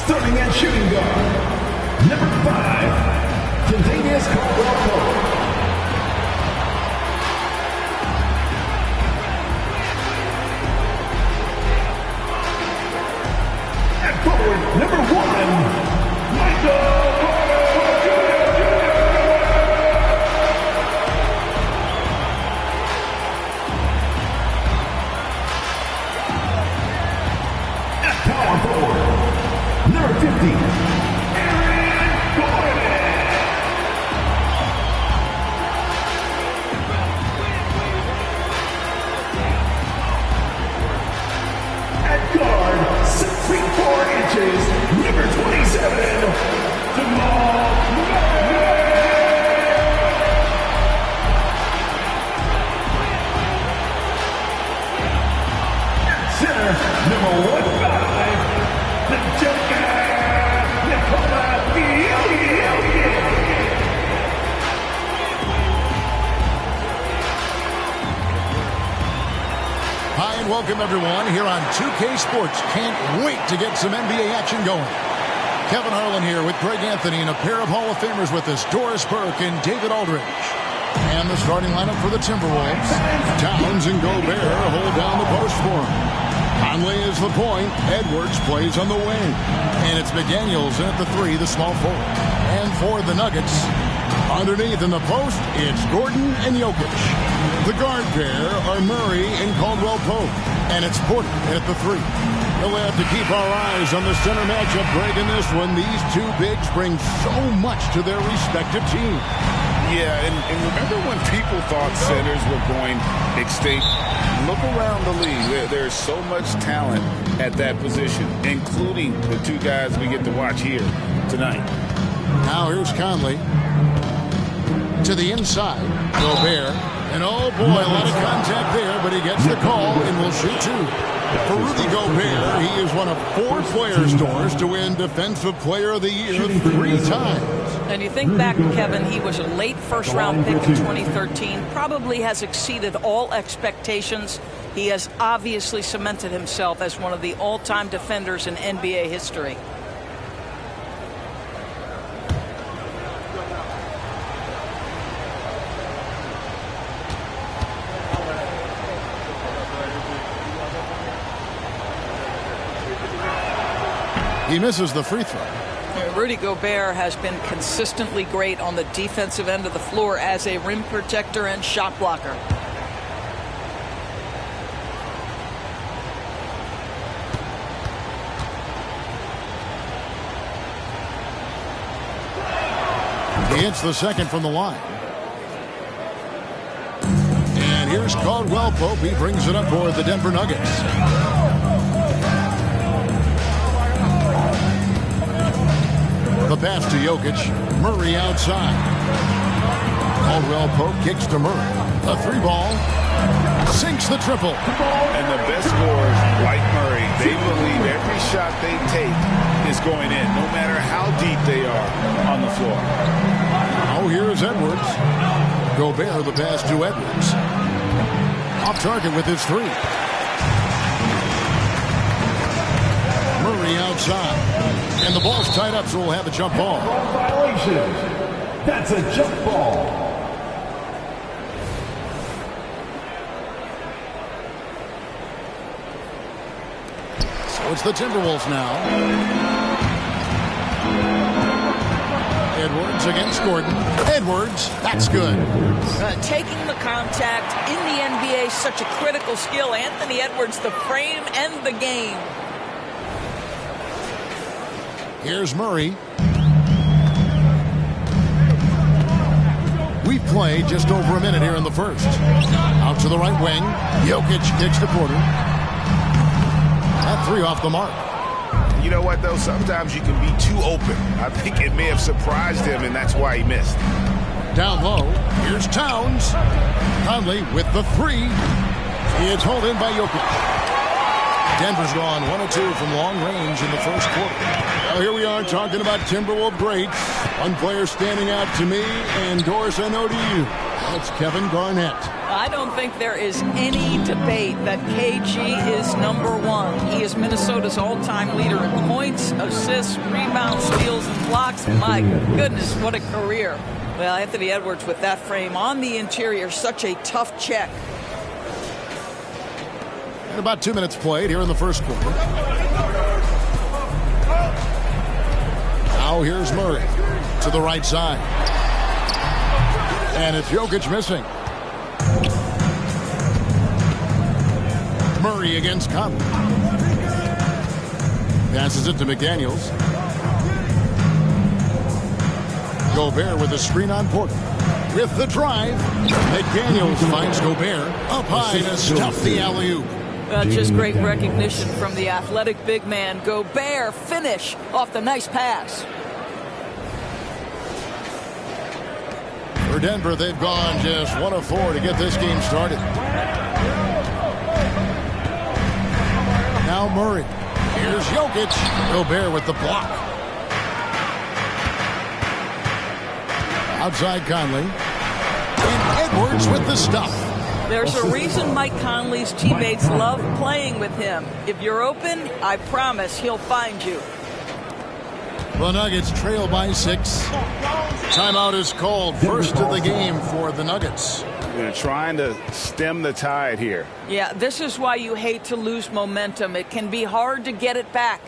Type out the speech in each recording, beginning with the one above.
Starting at shooting guard, number 5, Contagious Caldwell-Pope. At forward, number 1, Michael. Power forward, number 50, Aaron Gordon. At guard, 6 feet 4 inches, number 27, Jamal Murray. At center, number 1, the Joker, Nikola Jokic. Hi and welcome everyone here on 2K Sports. Can't wait to get some NBA action going. Kevin Harlan here with Greg Anthony and a pair of Hall of Famers with us, Doris Burke and David Aldridge. And the starting lineup for the Timberwolves. Towns and Gobert hold down the post for him. Conley is the point. Edwards plays on the wing. And it's McDaniels at the 3, the small forward. And for the Nuggets, underneath in the post, it's Gordon and Jokic. The guard pair are Murray and Caldwell-Pope. And it's Porter at the 3. We'll have to keep our eyes on the center matchup, Greg, in this one. These two bigs bring so much to their respective teams. Yeah, and remember when people thought centers were going extinct? Look around the league. There's so much talent at that position, including the two guys we get to watch here tonight. Now here's Conley. To the inside. Gobert. And oh boy, a lot of contact there, but he gets the call and will shoot 2. For Rudy Gobert, he is one of 4 players, Doris, to win Defensive Player of the Year 3 times. And you think back, Kevin, he was a late first-round pick in 2013, probably has exceeded all expectations. He has obviously cemented himself as one of the all-time defenders in NBA history. He misses the free throw. Rudy Gobert has been consistently great on the defensive end of the floor as a rim protector and shot blocker. He hits the second from the line. And here's Caldwell-Pope. He brings it up for the Denver Nuggets. The pass to Jokic. Murray outside. Caldwell-Pope kicks to Murray. A 3-ball. Sinks the triple. And the best scorers, like Murray, they believe every shot they take is going in, no matter how deep they are on the floor. Oh, here's Edwards. Gobert, the pass to Edwards. Off target with his 3. Murray outside. And the ball's tied up, so we'll have a jump ball. Violation. That's a jump ball. So it's the Timberwolves now. Edwards against Gordon. Edwards, that's good. Taking the contact in the NBA, such a critical skill. Anthony Edwards, the frame and the game. Here's Murray. We play just over a minute here in the first. Out to the right wing. Jokic kicks to Porter. That 3 off the mark. You know what, though? Sometimes you can be too open. I think it may have surprised him, and that's why he missed. Down low. Here's Towns. Conley with the 3. It's hauled in by Jokic. Denver's gone 1 of 2 from long range in the first quarter. Well, here we are talking about Timberwolves greats. One player standing out to me, and Doris, I know to you. That's Kevin Garnett. I don't think there is any debate that KG is #1. He is Minnesota's all-time leader in points, assists, rebounds, steals, and blocks. My goodness, what a career. Well, Anthony Edwards with that frame on the interior, such a tough check. And about 2 minutes played here in the first quarter. Now here's Murray to the right side. And it's Jokic missing. Murray against Conley. Passes it to McDaniels. Gobert with the screen on Porter. With the drive, McDaniels finds Gobert up high to stuff the alley-oop. Just great recognition from the athletic big man. Gobert finish off the nice pass. For Denver, they've gone just 1 of 4 to get this game started. Now Murray. Here's Jokic. Gobert with the block. Outside Conley. And Edwards with the stuff. There's a reason Mike Conley's teammates love playing with him. If you're open, I promise he'll find you. The Nuggets trail by 6. Timeout is called. First of the game for the Nuggets. They're trying to stem the tide here. Yeah, this is why you hate to lose momentum. It can be hard to get it back.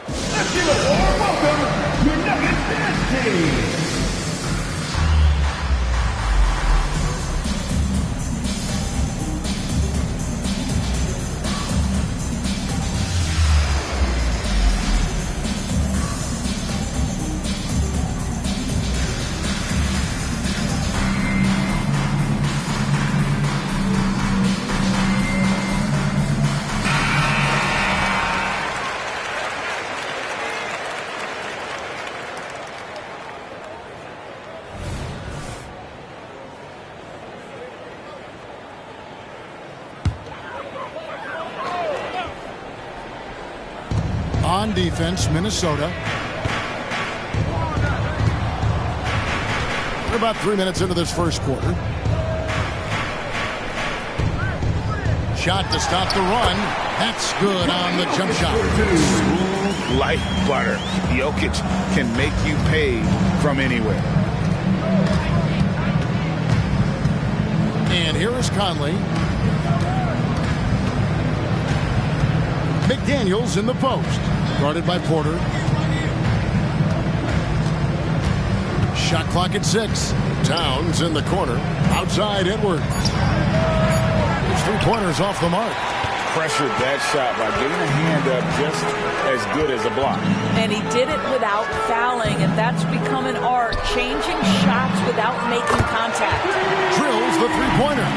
Let's give a warm welcome to Nuggets Dance Team. On defense, Minnesota. We're about 3 minutes into this first quarter. Shot to stop the run. That's good on the jump shot. Smooth like butter. Jokic can make you pay from anywhere. And here is Conley. McDaniels in the post. Guarded by Porter. Shot clock at 6. Towns in the corner. Outside Edwards. His 3-pointers off the mark. Pressured that shot by getting a hand up just as good as a block. And he did it without fouling, and that's become an art, changing shots without making contact. Drills the 3-pointer.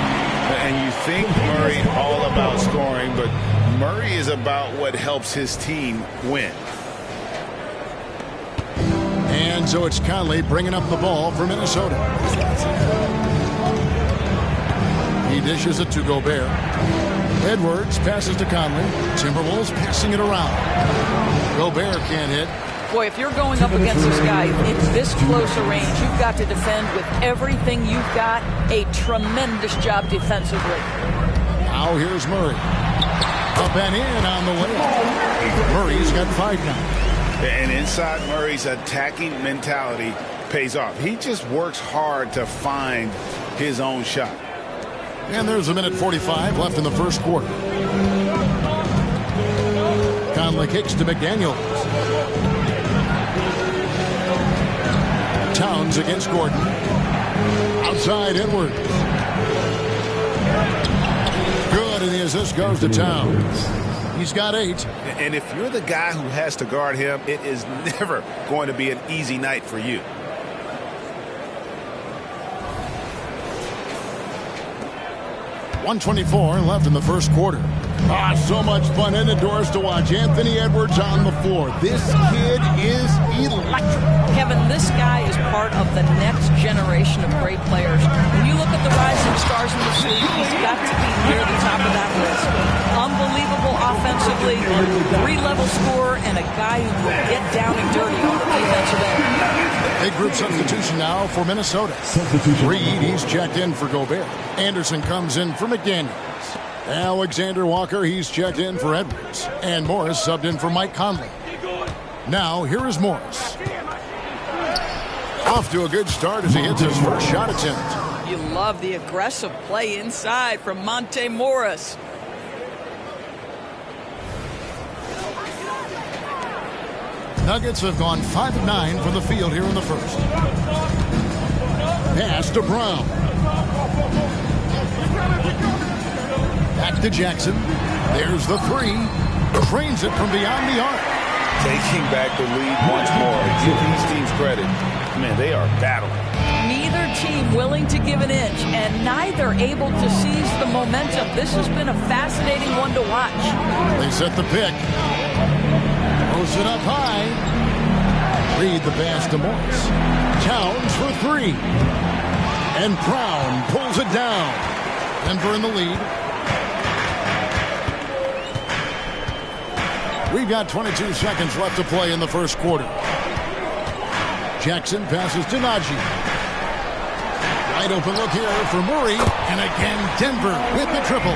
And you think Murray all about scoring, but Murray is about what helps his team win. And so it's Conley bringing up the ball for Minnesota. He dishes it to Gobert. Edwards passes to Conley. Timberwolves passing it around. Gobert can't hit. Boy, if you're going up against this guy in this close a range, you've got to defend with everything you've got. A tremendous job defensively. Now here's Murray. Up and in on the way. Murray's got 5 now. And inside Murray's attacking mentality pays off. He just works hard to find his own shot. And there's 1:45 left in the first quarter. Conley kicks to McDaniels. Towns against Gordon. Outside Edwards. Good, and the assist goes to Towns. He's got 8. And if you're the guy who has to guard him, it is never going to be an easy night for you. 1:24 left in the first quarter. So much fun in the doors to watch. Anthony Edwards on the floor. This kid is electric. Kevin, this guy is part of the next generation of great players. When you look at the rising stars in this league, he's got to be near the top of that list. Unbelievable offensively, three-level scorer, and a guy who will get down and dirty on the defensive end. Big group substitution now for Minnesota. Reed, he's checked in for Gobert. Anderson comes in for McDaniels. Alexander Walker, he's checked in for Edwards. And Morris subbed in for Mike Conley. Now, here is Morris. Off to a good start as he hits his first shot attempt. You love the aggressive play inside from Monte Morris. Nuggets have gone 5 of 9 from the field here in the first. Pass to Brown. Back to Jackson. There's the three. Trains it from beyond the arc. Taking back the lead once more. Give these teams credit. Man, they are battling. Neither team willing to give an inch, and neither able to seize the momentum. This has been a fascinating one to watch. They set the pick. Throws it up high. Reed the pass to Morris. Towns for three. And Brown pulls it down. Denver in the lead. We've got 22 seconds left to play in the first quarter. Jackson passes to Najee. Wide open look here for Murray. And again, Denver with the triple.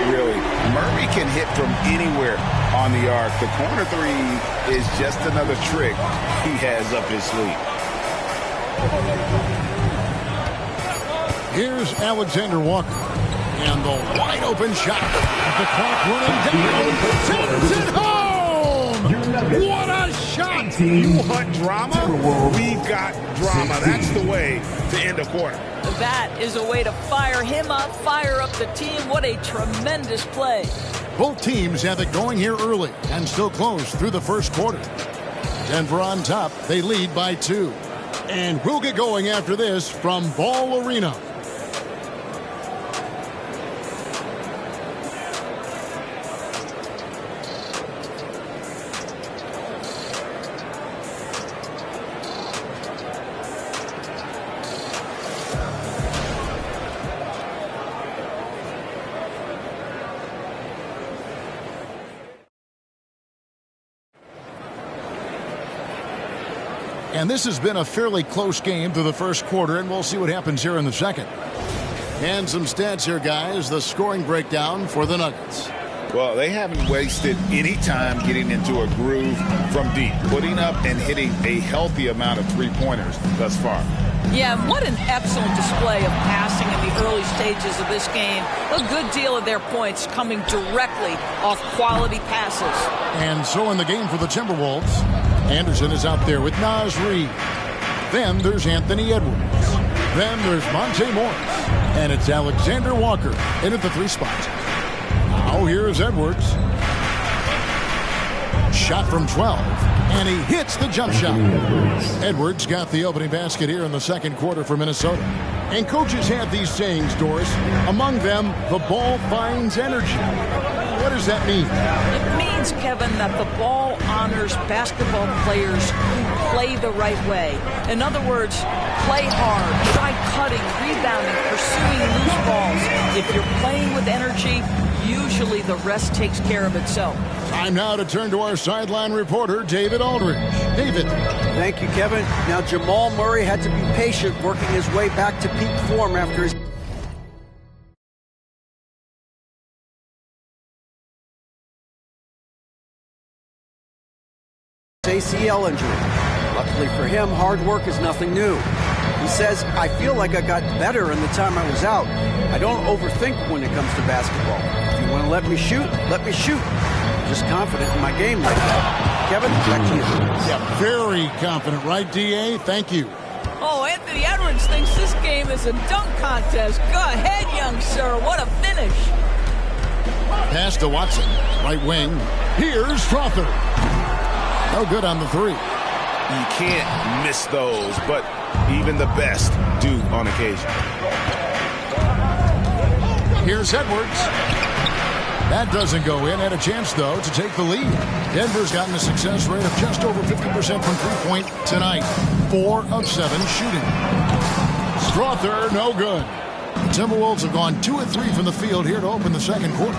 Really, Murray can hit from anywhere on the arc. The corner three is just another trick he has up his sleeve. Here's Alexander Walker. And the wide open shot. The clock running down. Sends it home! What a shot! You want drama? We've got drama. That's the way to end a quarter. That is a way to fire him up, fire up the team. What a tremendous play. Both teams have it going here early and still close through the first quarter. Denver on top. They lead by 2. And we'll get going after this from Ball Arena. And this has been a fairly close game through the first quarter, and we'll see what happens here in the second. And some stats here, guys. The scoring breakdown for the Nuggets. Well, they haven't wasted any time getting into a groove from deep, putting up and hitting a healthy amount of three-pointers thus far. Yeah, what an excellent display of passing in the early stages of this game. A good deal of their points coming directly off quality passes. And so in the game for the Timberwolves, Anderson is out there with Naz Reid. Then there's Anthony Edwards. Then there's Monte Morris. And it's Alexander Walker in at the 3 spot. Now here's Edwards. Shot from 12. And he hits the jump shot. Edwards got the opening basket here in the second quarter for Minnesota. And coaches have these sayings, Doris. Among them, the ball finds energy. What does that mean? It means, Kevin, that the ball honors basketball players who play the right way. In other words, play hard, try cutting, rebounding, pursuing loose balls. If you're playing with energy, usually the rest takes care of itself. Time now to turn to our sideline reporter, David Aldridge. David. Thank you, Kevin. Now, Jamal Murray had to be patient working his way back to peak form after his ACL injury. Luckily for him, hard work is nothing new. He says, I feel like I got better in the time I was out. I don't overthink when it comes to basketball. If you want to let me shoot, let me shoot. I'm just confident in my game like that. Kevin, back to you. Yeah, very confident, right, D.A.? Thank you. Oh, Anthony Edwards thinks this game is a dunk contest. Go ahead, young sir. What a finish. Pass to Watson. Right wing. Here's Strawther. No good on the 3. You can't miss those, but even the best do on occasion. Here's Edwards. That doesn't go in. Had a chance, though, to take the lead. Denver's gotten a success rate of just over 50% from three-point tonight. 4 of 7 shooting. Strother, no good. The Timberwolves have gone 2 of 3 from the field here to open the second quarter.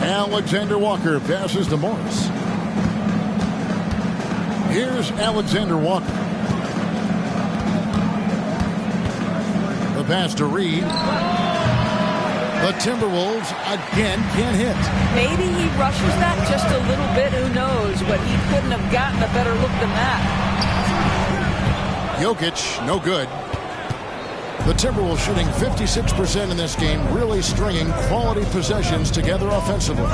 Alexander Walker passes to Morris. Here's Alexander Walker. The pass to Reed. The Timberwolves again can't hit. Maybe he rushes that just a little bit. Who knows? But he couldn't have gotten a better look than that. Jokic, no good. The Timberwolves shooting 56% in this game, really stringing quality possessions together offensively.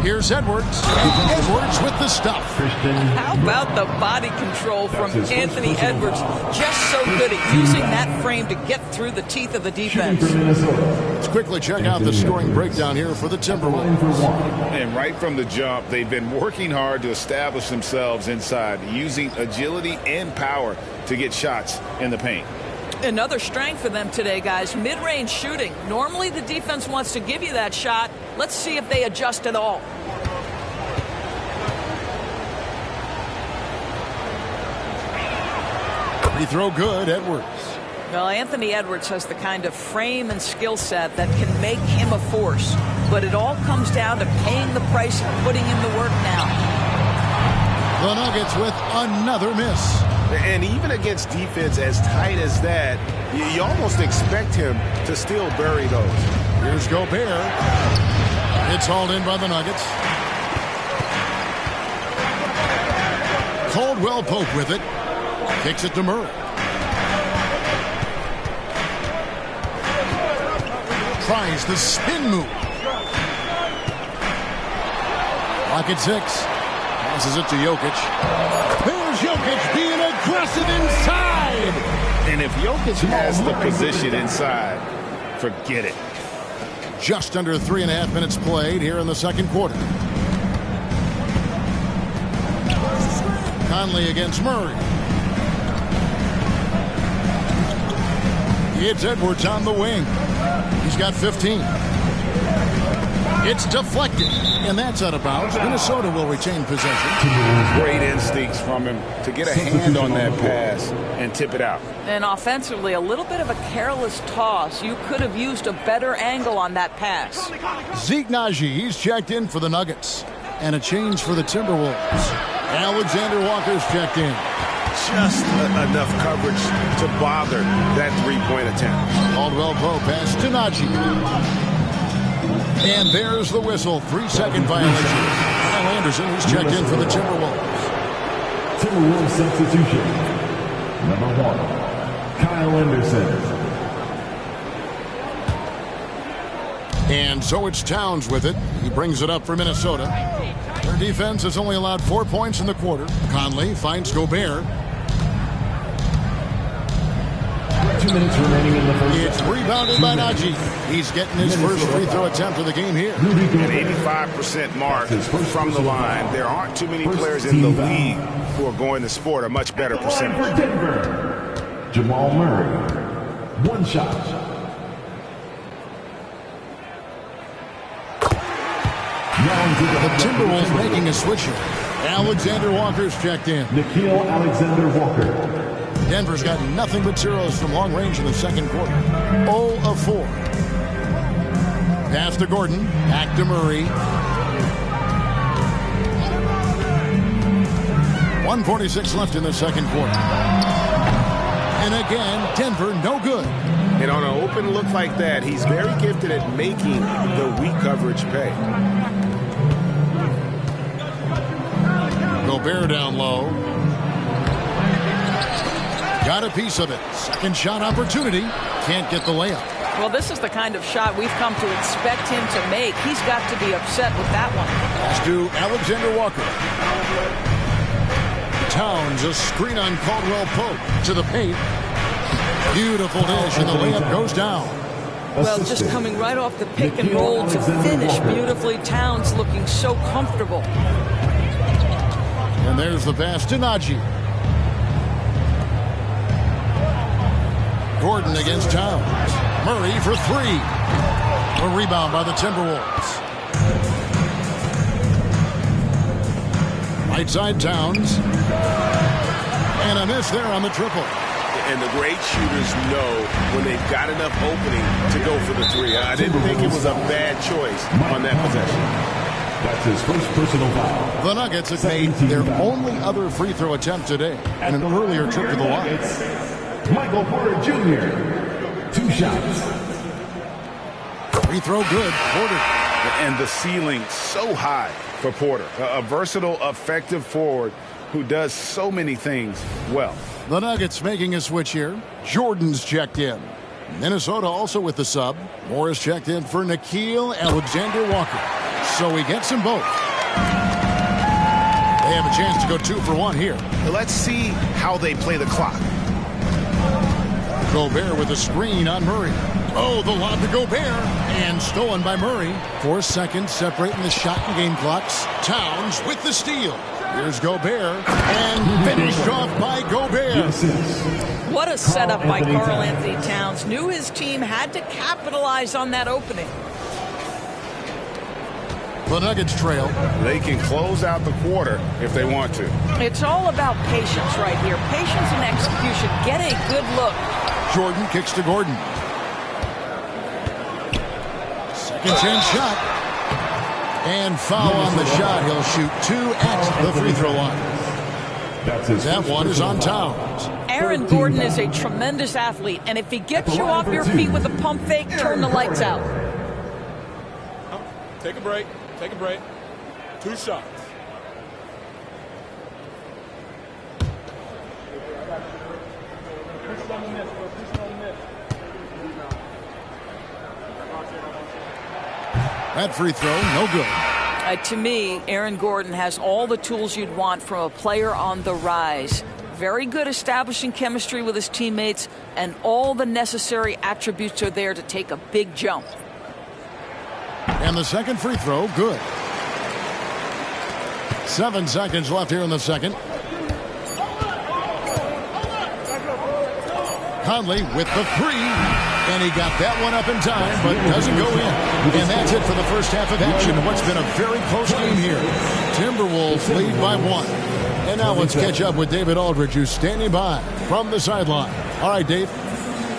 Here's Edwards. Edwards with the stuff. How about the body control from Anthony Edwards? Just so good at using that frame to get through the teeth of the defense. Let's quickly check out the scoring breakdown here for the Timberwolves. And right from the jump, they've been working hard to establish themselves inside, using agility and power to get shots in the paint. Another strength for them today, guys. Mid-range shooting. Normally the defense wants to give you that shot. Let's see if they adjust at all. Free throw good, Edwards. Well, Anthony Edwards has the kind of frame and skill set that can make him a force. But it all comes down to paying the price and putting in the work now. The Nuggets with another miss. And even against defense as tight as that, you almost expect him to still bury those. Here's Gobert. It's hauled in by the Nuggets. Caldwell Pope with it. Kicks it to Murray. Tries the spin move. Pocket 6. Passes it to Jokic. There's Jokic being aggressive inside. And if Jokic has the position inside, forget it. Just under 3.5 minutes played here in the second quarter. Conley against Murray. It's Edwards on the wing. He's got 15. It's deflected, and that's out of bounds. Minnesota will retain possession. Great instincts from him to get a hand on that pass and tip it out. And offensively, a little bit of a careless toss. You could have used a better angle on that pass. Zeke Naji, he's checked in for the Nuggets. And a change for the Timberwolves. Alexander Walker's checked in. Just enough coverage to bother that three-point attempt. Caldwell Pope pass to Naji. And there's the whistle. 3-second violation. Kyle Anderson, who's checked in for the Timberwolves. Timberwolves substitution. Number 1, Kyle Anderson. And so it's Towns with it. He brings it up for Minnesota. Their defense has only allowed 4 points in the quarter. Conley finds Gobert. 2 minutes remaining in the first. It's rebounded by Naji. He's getting his first free throw attempt of the game here. An 85% mark from the line. There aren't too many players in the league who are going to sport a much better percentage. For Denver, Jamal Murray. 1 shot. The Timberwolves making a switch here. Alexander Walker's checked in. Nikhil Alexander Walker. Denver's got nothing but zeros from long range in the second quarter. 0 of 4. Pass to Gordon. Back to Murray. 1:46 left in the second quarter. And again, Denver no good. And on an open look like that, he's very gifted at making the weak coverage pay. Gobert down low. Got a piece of it. Second shot opportunity. Can't get the layup. Well, this is the kind of shot we've come to expect him to make. He's got to be upset with that one. Pass to Alexander Walker. Towns, a screen on Caldwell Pope to the paint. Beautiful dish, and the layup goes down. Well, just coming right off the pick and roll to finish beautifully. Towns looking so comfortable. And there's the pass to Naji. Gordon against Towns. Murray for three. A rebound by the Timberwolves. Right side Towns. And a miss there on the triple. And the great shooters know when they've got enough opening to go for the three. I didn't think it was a bad choice on that possession. That's his first personal foul. The Nuggets have made their only other free throw attempt today in an earlier trip to the line. Michael Porter Jr. 2 shots. Free throw good. Porter. And the ceiling so high for Porter. A versatile, effective forward who does so many things well. The Nuggets making a switch here. Jordan's checked in. Minnesota also with the sub. Morris checked in for Nickeil Alexander-Walker. So he gets them both. They have a chance to go 2 for 1 here. Let's see how they play the clock. Gobert with a screen on Murray. Oh, the lob to Gobert. And stolen by Murray. 4 seconds separating the shot and game clocks. Towns with the steal. Here's Gobert, and finished off by Gobert. What a setup by Karl Anthony Towns. Knew his team had to capitalize on that opening. The Nuggets trail. They can close out the quarter if they want to. It's all about patience right here. Patience and execution. Get a good look. Jordan kicks to Gordon. Second chance shot. And foul on the shot. He'll shoot 2 at the free throw line. That one is on Towns. Aaron Gordon is a tremendous athlete, and if he gets you off your feet with a pump fake, turn the lights out. Take a break. Take a break. 2 shots. That free throw, no good. To me, Aaron Gordon has all the tools you'd want from a player on the rise. Very good establishing chemistry with his teammates, and all the necessary attributes are there to take a big jump. And the second free throw, good. 7 seconds left here in the second. Conley with the three. And he got that one up in time, but doesn't go in. And that's it for the first half of action. What's been a very close game here. Timberwolves lead by 1. And now let's catch up with David Aldridge, who's standing by from the sideline. All right, Dave.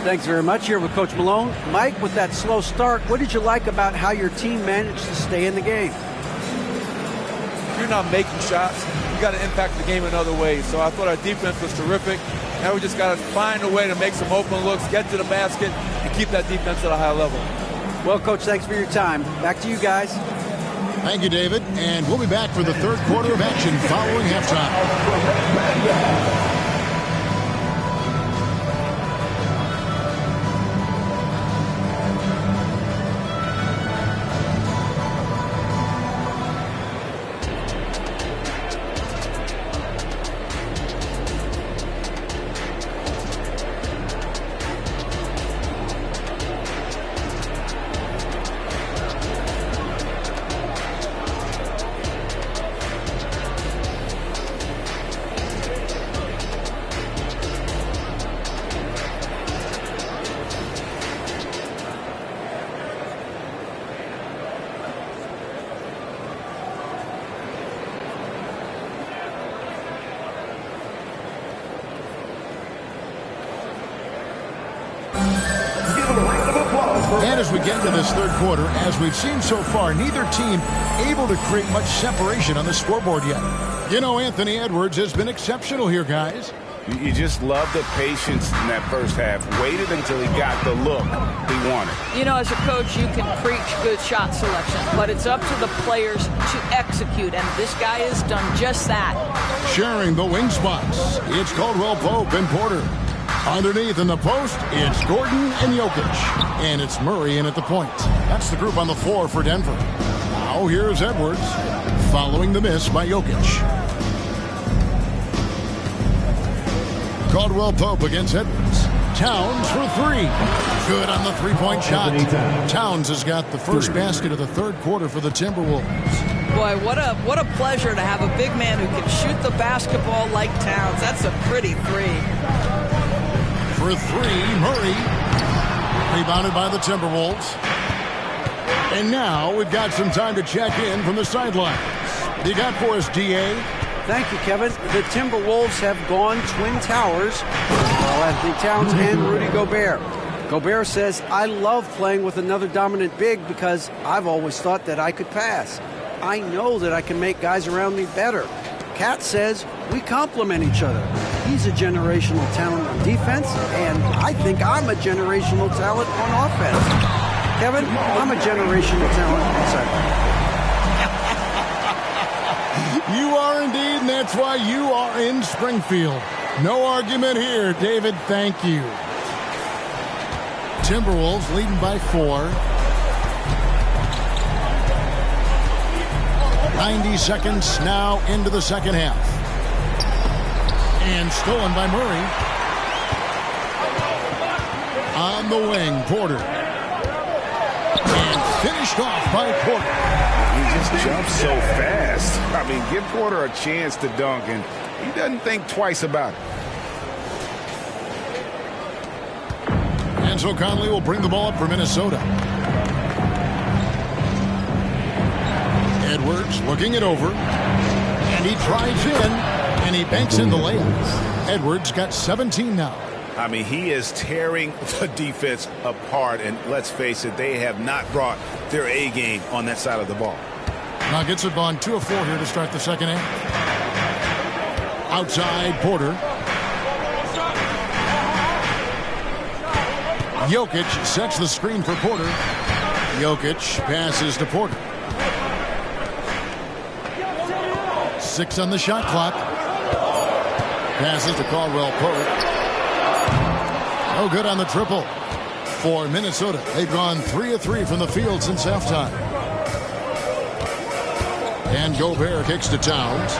Thanks very much. Here with Coach Malone. Mike, with that slow start, what did you like about how your team managed to stay in the game? If you're not making shots, you got to impact the game in other ways. So I thought our defense was terrific. Now we just got to find a way to make some open looks, get to the basket, and keep that defense at a high level. Well, Coach, thanks for your time. Back to you guys. Thank you, David. And we'll be back for the third quarter of action following halftime. And as we get into this third quarter, as we've seen so far, neither team able to create much separation on the scoreboard yet. You know, Anthony Edwards has been exceptional here, guys. You just love the patience in that first half. Waited until he got the look he wanted. You know, as a coach, you can preach good shot selection, but it's up to the players to execute, and this guy has done just that. Sharing the wing spots, it's Caldwell Pope and Porter. Underneath in the post, it's Gordon and Jokic. And it's Murray in at the point. That's the group on the floor for Denver. Now here's Edwards, following the miss by Jokic. Caldwell Pope against Edwards. Towns for three. Good on the three-point shot. Towns has got the first basket of the third quarter for the Timberwolves. Boy, what a pleasure to have a big man who can shoot the basketball like Towns. That's a pretty three. For three, Murray. Rebounded by the Timberwolves. And now we've got some time to check in from the sidelines. What do you got for us, D.A.? Thank you, Kevin. The Timberwolves have gone Twin Towers. Anthony Towns and Rudy Gobert. Gobert says, I love playing with another dominant big because I've always thought that I could pass. I know that I can make guys around me better. Cat says, we complement each other. He's a generational talent on defense, and I think I'm a generational talent on offense. Kevin, I'm a generational talent on offense. You are indeed, and that's why you are in Springfield. No argument here, David. Thank you. Timberwolves leading by 4. 90 seconds now into the second half. And stolen by Murray. On the wing, Porter. And finished off by Porter. He just jumps so fast. I mean, give Porter a chance to dunk, and he doesn't think twice about it. And so Conley will bring the ball up for Minnesota. Edwards looking it over. And he drives in, and he banks in the layup. Edwards got 17 now. I mean, he is tearing the defense apart, and let's face it, they have not brought their A game on that side of the ball. Now gets it on 2 of 4 here to start the second half. Outside, Porter. Jokic sets the screen for Porter. Jokic passes to Porter. 6 on the shot clock. Passes to Caldwell Pope. No good on the triple for Minnesota. They've gone 3 of 3 from the field since halftime. And Gobert kicks to Towns.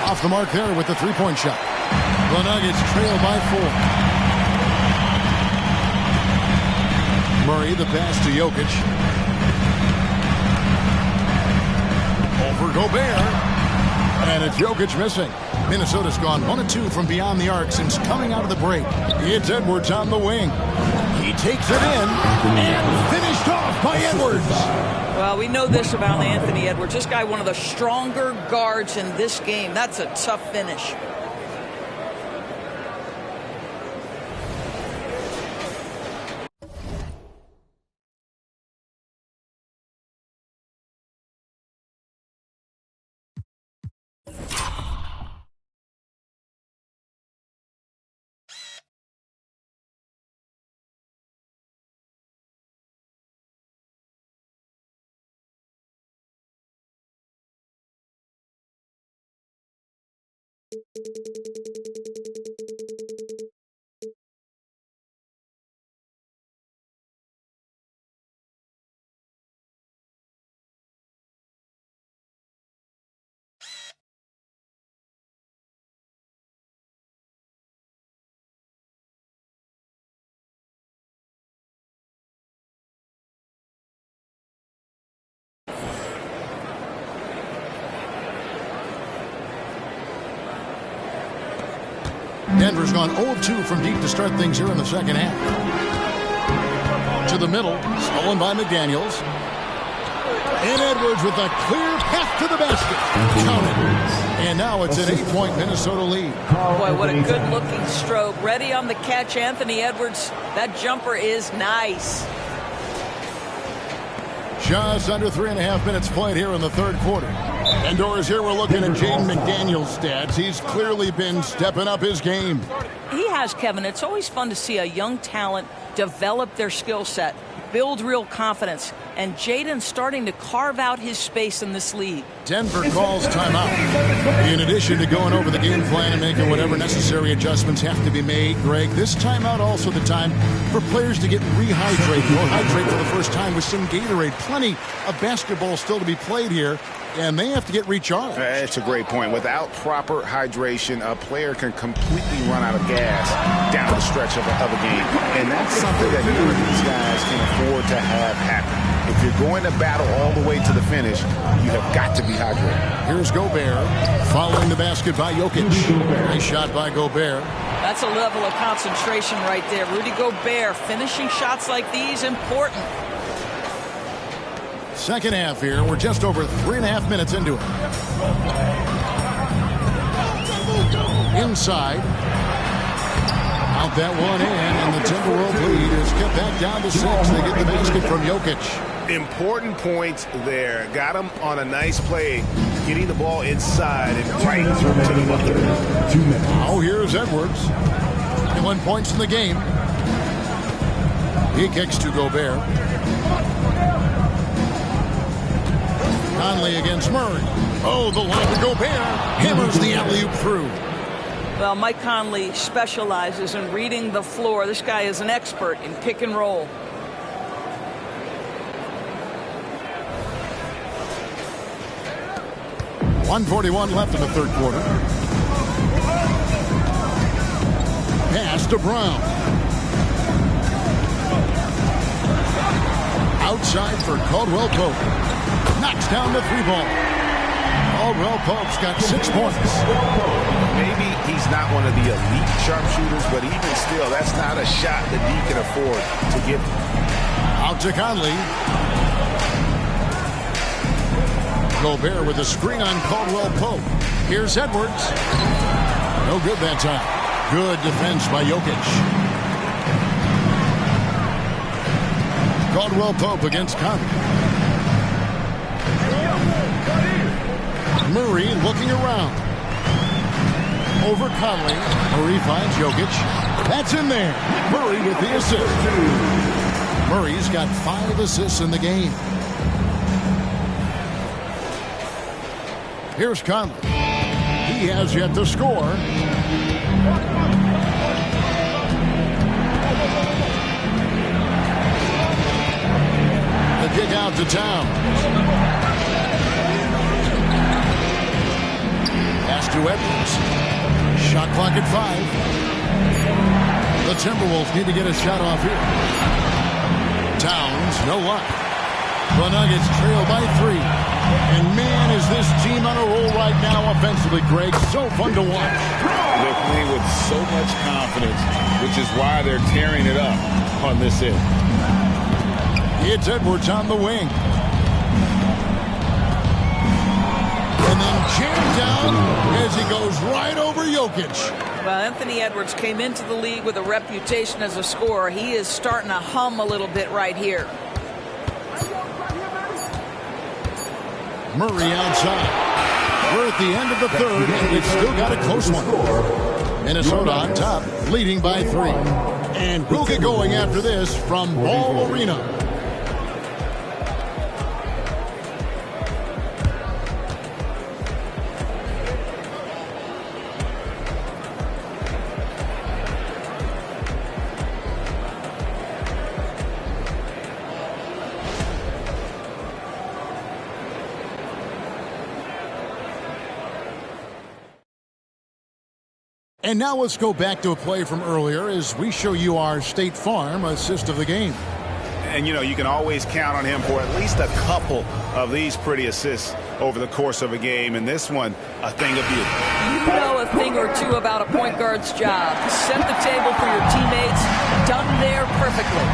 Off the mark there with the three-point shot. The Nuggets trail by 4. Murray, the pass to Jokic. Over Gobert. And it's Jokic missing. Minnesota's gone 1 of 2 from beyond the arc since coming out of the break. It's Edwards on the wing. He takes it in and finished off by Edwards. Well, we know this about Anthony Edwards. This guy, one of the stronger guards in this game. That's a tough finish. Denver's gone 0-2 from deep to start things here in the second half. To the middle, stolen by McDaniels. And Edwards with a clear path to the basket. Counted. And now it's an 8-point Minnesota lead. Boy, what a good-looking stroke. Ready on the catch, Anthony Edwards. That jumper is nice. Just under 3.5 minutes played here in the third quarter. Indoors here, we're looking at Jaden McDaniels' stats. He's clearly been stepping up his game. He has, Kevin. It's always fun to see a young talent develop their skill set, build real confidence, and Jaden's starting to carve out his space in this league. Denver calls timeout. In addition to going over the game plan and making whatever necessary adjustments have to be made, Greg, this timeout also the time for players to get rehydrated or hydrate for the first time with some Gatorade. Plenty of basketball still to be played here. and they have to get recharged. That's a great point. Without proper hydration, a player can completely run out of gas down the stretch of a game. And that's something that none of these guys can afford to have happen. If you're going to battle all the way to the finish, you have got to be hydrated. Here's Gobert following the basket by Jokic. Nice shot by Gobert. That's a level of concentration right there. Rudy Gobert finishing shots like these, important. Second half here. We're just over 3.5 minutes into it. Inside. Out that one in, and the Timberwolves lead is kept back down to 6. They get the basket from Jokic. Important points there. Got him on a nice play, getting the ball inside and right to the bucket. Now here's Edwards. 1 points in the game. He kicks to Gobert. Conley against Murray. Oh, the line to Gobert. Hammers the alley-oop through. Well, Mike Conley specializes in reading the floor. This guy is an expert in pick and roll. .141 left in the third quarter. Pass to Brown. Outside for Caldwell Pope. Knocks down the 3-ball. Caldwell Pope's got 6 points. Maybe he's not one of the elite sharpshooters, but even still, that's not a shot that he can afford to give. Out to Conley. Gobert with a screen on Caldwell Pope. Here's Edwards. No good that time. Good defense by Jokic. Caldwell Pope against Conley. Murray looking around. Over Conley. Murray finds Jokic. That's in there. Murray with the assist. Murray's got 5 assists in the game. Here's Conley. He has yet to score. The kick out to Towns. Pass to Edwards. Shot clock at 5. The Timberwolves need to get a shot off here. Towns, no luck. The Nuggets trail by 3. And man, is this team on a roll right now offensively, Greg. So fun to watch. They're playing with so much confidence, which is why they're tearing it up on this end. It's Edwards on the wing. And then jammed down as he goes right over Jokic. Well, Anthony Edwards came into the league with a reputation as a scorer. He is starting to hum a little bit right here. Murray outside. We're at the end of the third, and we've still got a close one. Minnesota on top, leading by 3. And we'll get going after this from Ball Arena. And now let's go back to a play from earlier as we show you our State Farm assist of the game. And, you know, you can always count on him for at least a couple of these pretty assists over the course of a game. And this one, a thing of beauty. You know a thing or two about a point guard's job. Set the table for your teammates. Done there perfectly.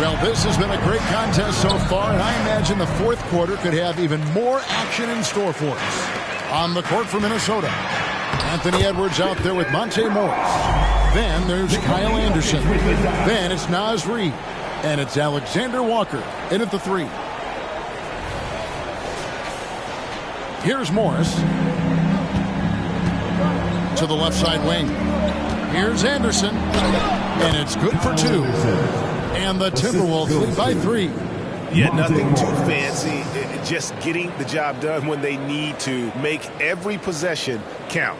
Well, this has been a great contest so far, and I imagine the fourth quarter could have even more action in store for us. On the court for Minnesota, Anthony Edwards out there with Monte Morris. Then there's Kyle Anderson. Then it's Naz Reid. And it's Alexander Walker in at the 3. Here's Morris. To the left side wing. Here's Anderson. And it's good for 2. And the Timberwolves lead by 3. Yeah, nothing too fancy. Just getting the job done when they need to. Make every possession count.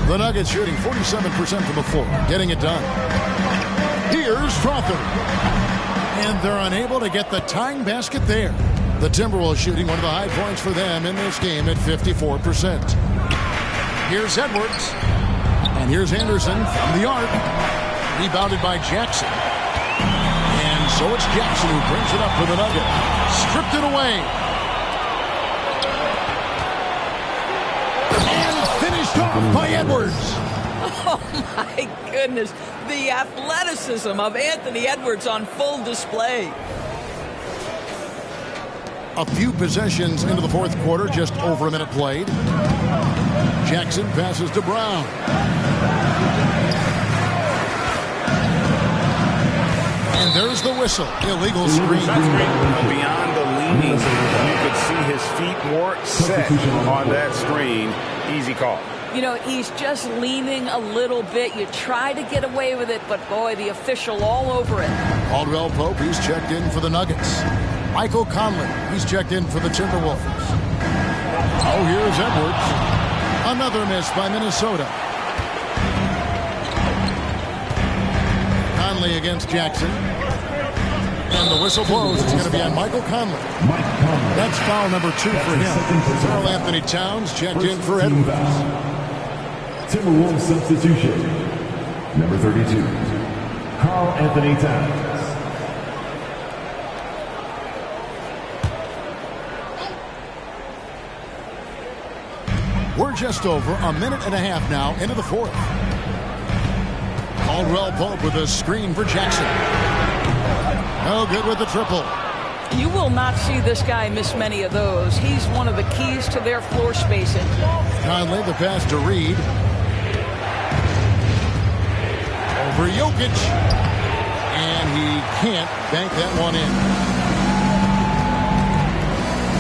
The Nuggets shooting 47% from the floor. Getting it done. Here's Crawford. And they're unable to get the tying basket there. The Timberwolves shooting one of the high points for them in this game at 54%. Here's Edwards. And here's Anderson from the arc. Rebounded by Jackson. And so it's Jackson who brings it up for the Nuggets. Stripped it away. And finished off by Edwards. Oh, my goodness. The athleticism of Anthony Edwards on full display. A few possessions into the fourth quarter, just over a minute played. Jackson passes to Brown. And there's the whistle. Illegal screen. Beyond the leaning, you could see his feet more set on that screen. Easy call. You know, he's just leaning a little bit. You try to get away with it, but boy, the official all over it. Caldwell Pope, he's checked in for the Nuggets. Michael Conley, he's checked in for the Timberwolves. Oh, here's Edwards. Another miss by Minnesota. Conley against Jackson. And the whistle blows. It's going to be on Michael Conley. That's foul number 2 for him. Karl Anthony Towns checked in for Edwards. Timberwolves substitution. Number 32, Karl Anthony Towns. We're just over a minute and a half now into the fourth. Caldwell Pope with a screen for Jackson. No good with the triple. You will not see this guy miss many of those. He's one of the keys to their floor spacing. Conley, the pass to Reed. Over Jokic. And he can't bank that one in.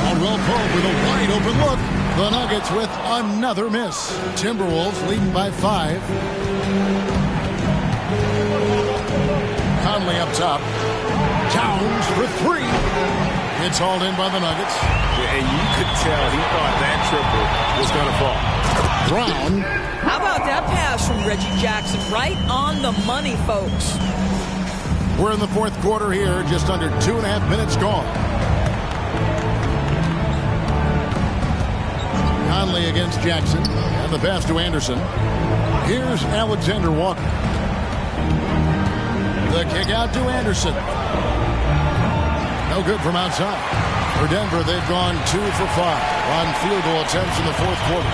Caldwell Pope with a wide open look. The Nuggets with another miss. Timberwolves leading by 5. Conley up top. Towns for 3. It's hauled in by the Nuggets. And you could tell he thought that triple was going to fall. Brown. How about that pass from Reggie Jackson? Right on the money, folks. We're in the fourth quarter here. Just under 2.5 minutes gone. Conley against Jackson. And the pass to Anderson. Here's Alexander Walker. The kick out to Anderson. No good from outside. For Denver, they've gone 2 for 5 on field goal attempts in the fourth quarter.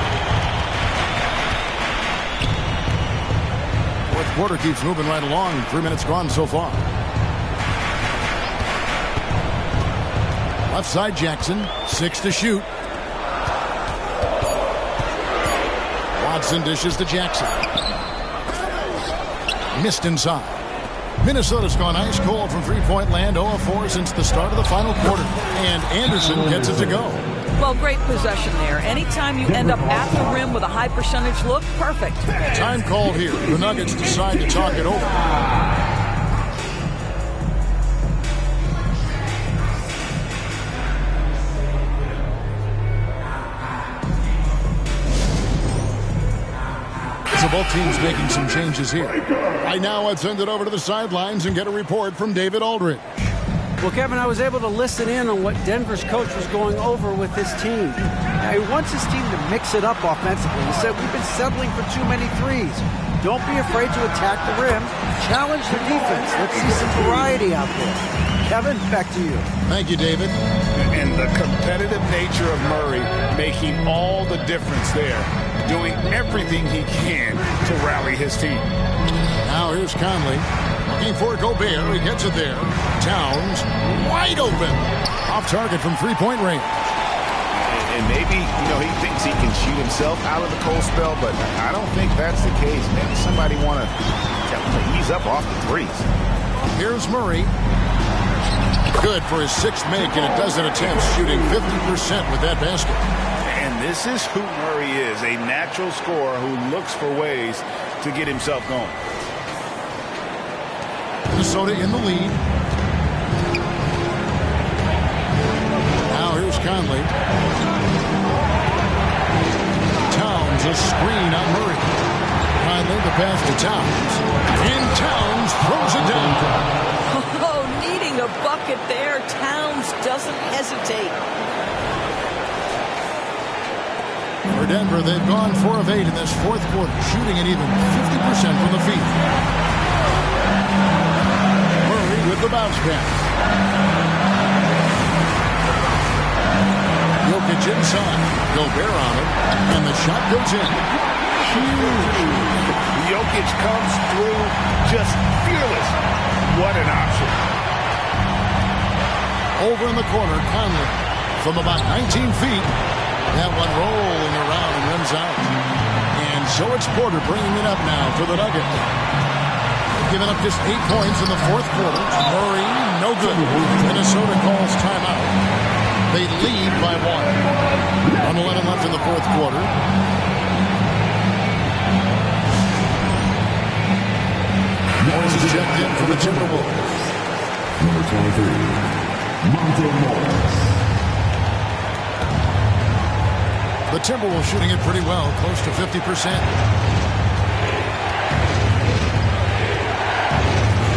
Fourth quarter keeps moving right along. 3 minutes gone so far. Left side Jackson. 6 to shoot. Watson dishes to Jackson. Missed inside. Minnesota's gone ice cold from three-point land, 0-4 since the start of the final quarter. And Anderson gets it to go. Well, great possession there. Anytime you end up at the rim with a high percentage look, perfect. Time called here. The Nuggets decide to talk it over. So both teams making some changes here. Right now, let's send it over to the sidelines and get a report from David Aldridge. Well, Kevin, I was able to listen in on what Denver's coach was going over with his team. Now, he wants his team to mix it up offensively. He said, we've been settling for too many threes. Don't be afraid to attack the rim. Challenge the defense. Let's see some variety out there. Kevin, back to you. Thank you, David. And the competitive nature of Murray making all the difference there. Doing everything he can to rally his team. Now here's Conley. Looking for Gobert. He gets it there. Towns wide open. Off target from three-point range. And maybe, he thinks he can shoot himself out of the cold spell, but I don't think that's the case. Maybe somebody want to tell him to ease up off the threes. Here's Murray. Good for his 6th make, and a dozen attempts, shooting 50% with that basket. And this is who Murray is, a natural scorer who looks for ways to get himself going. Minnesota in the lead. Now here's Conley. Towns, a screen on Murray. Conley, the pass to Towns. And Towns throws it down. Oh, needing needing a bucket there. Towns doesn't hesitate. For Denver, they've gone 4 of 8 in this fourth quarter, shooting an even 50% from the field. Murray with the bounce pass. Jokic inside. Gobert on him, and the shot goes in. Jokic comes through just fearless. What an option. Over in the corner, Conley from about 19 feet. That one rolling around and rims out. And so it's Porter bringing it up now for the Nuggets. Giving up just 8 points in the fourth quarter. Murray, no good. Minnesota calls timeout. They lead by 1. 1:11 left in the fourth quarter. Morris is checked in for the Timberwolves. Number 23, Monte Morris. The Timberwolves shooting it pretty well, close to 50%.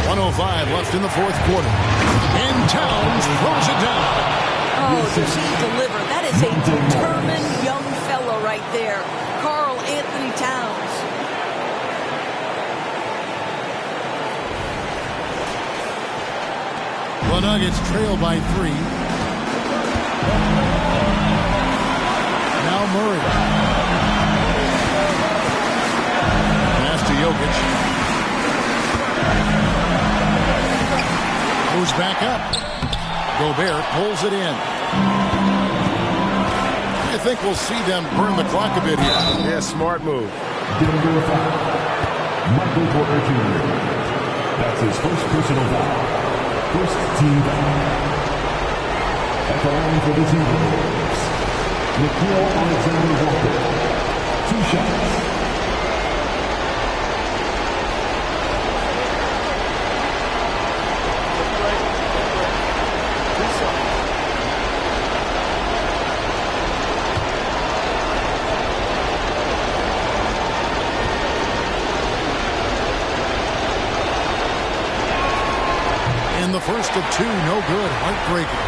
1:05 left in the fourth quarter. And Towns throws it down. Oh, does he deliver? That is a determined young fellow right there. Karl Anthony Towns. The Nuggets trail by 3. Now Murray. Pass to Jokic. Moves back up. Gobert pulls it in. I think we'll see them burn the clock a bit here. Yeah, smart move. Number 5, Michael Porter Jr. That's his first personal foul. First team foul. At the line for the Timberwolves, Nickeil Alexander-Walker. 2 shots. The first of 2, no good. Heartbreaking.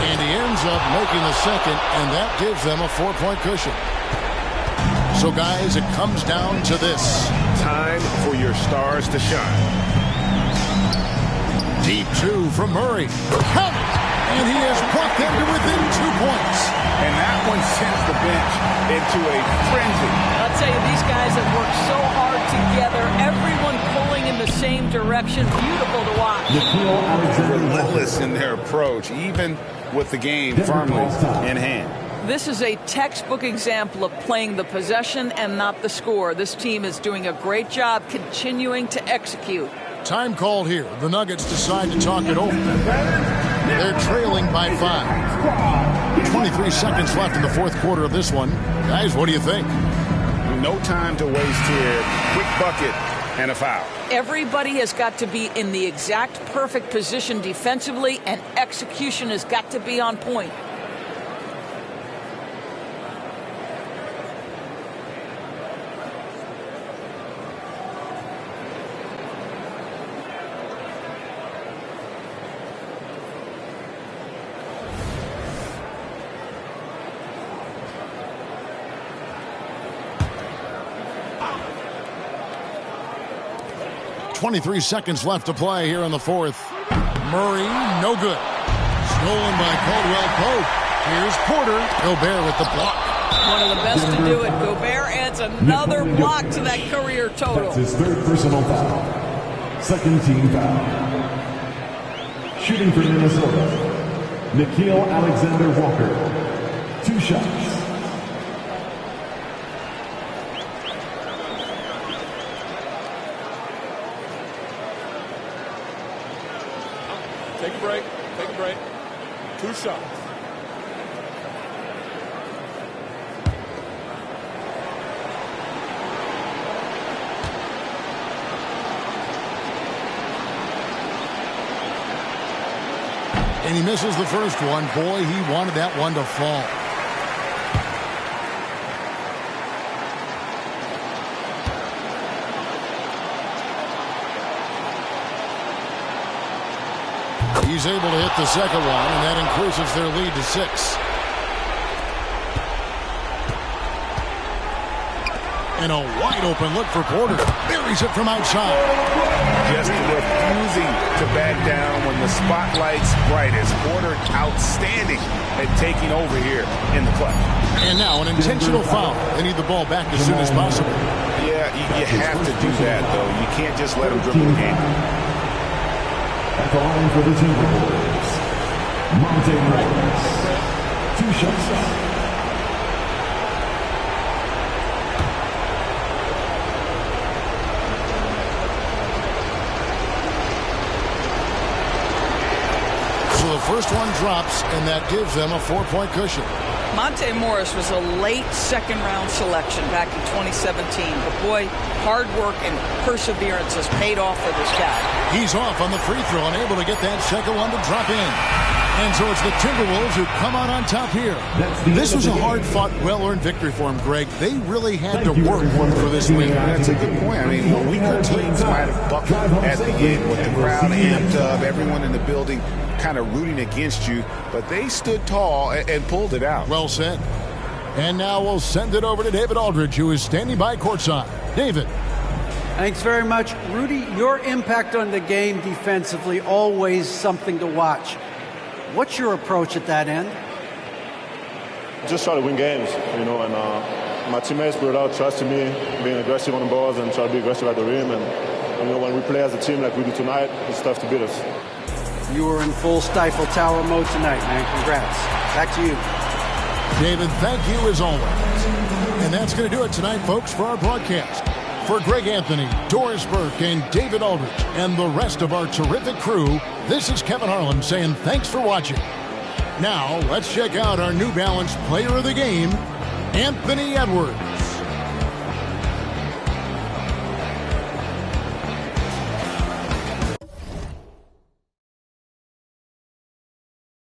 And he ends up making the second, and that gives them a 4-point cushion. So, guys, it comes down to this. Time for your stars to shine. Deep 2 from Murray. Count it! And he has brought them to within 2 points. And that one sends the bench into a frenzy. I'll tell you, these guys have worked so hard together. Everyone pulling in the same direction. Beautiful to watch. Relentless in their approach, even with the game firmly in hand. This is a textbook example of playing the possession and not the score. This team is doing a great job continuing to execute. Time called here. The Nuggets decide to talk it over. They're trailing by 5. 23 seconds left in the fourth quarter of this one. Guys, what do you think? No time to waste here. Quick bucket and a foul. Everybody has got to be in the exact perfect position defensively, and execution has got to be on point. .23 seconds left to play here in the fourth. Murray, no good. Stolen by Caldwell Pope. Here's Porter. Gobert with the block. One of the best to do it. Gobert adds another block to that career total. That's his 3rd personal foul. 2nd team foul. Shooting for Minnesota, Nickeil Alexander-Walker. 2 shots. Take a break. Take a break. 2 shots. And he misses the first one. Boy, he wanted that one to fall. He's able to hit the second one, and that increases their lead to 6. And a wide open look for Porter. Buries it from outside. Just refusing to back down when the spotlight's brightest. Porter outstanding at taking over here in the clutch. And now an intentional foul. They need the ball back as soon as possible. Yeah, you have to do that, though. You can't just let them dribble the game. At the line for the Timberwolves, Monte Morris. 2 shots. So the first one drops, and that gives them a 4-point cushion. Monte Morris was a late second-round selection back in 2017. But, boy, hard work and perseverance has paid off for this guy. He's off on the free throw and able to get that second one to drop in. And so it's the Timberwolves who come out on top here. This was a hard-fought, well-earned victory for him, Greg. They really had to work for this win. That's a good point. I mean, weaker teams might have buckled at the end with the crowd amped up, everyone in the building kind of rooting against you, but they stood tall and pulled it out. Well said. And now we'll send it over to David Aldridge, who is standing by courtside. David. Thanks very much. Rudy, your impact on the game defensively, always something to watch. What's your approach at that end? Just try to win games, and my teammates brought out trusting me, being aggressive on the balls and try to be aggressive at the rim. And, when we play as a team like we do tonight, it's tough to beat us. You were in full Stifle Tower mode tonight, man. Congrats. Back to you. David, thank you as always. And that's going to do it tonight, folks, for our broadcast. For Greg Anthony, Doris Burke, and David Aldridge, and the rest of our terrific crew, this is Kevin Harlan saying thanks for watching. Now, let's check out our New Balance Player of the Game, Anthony Edwards.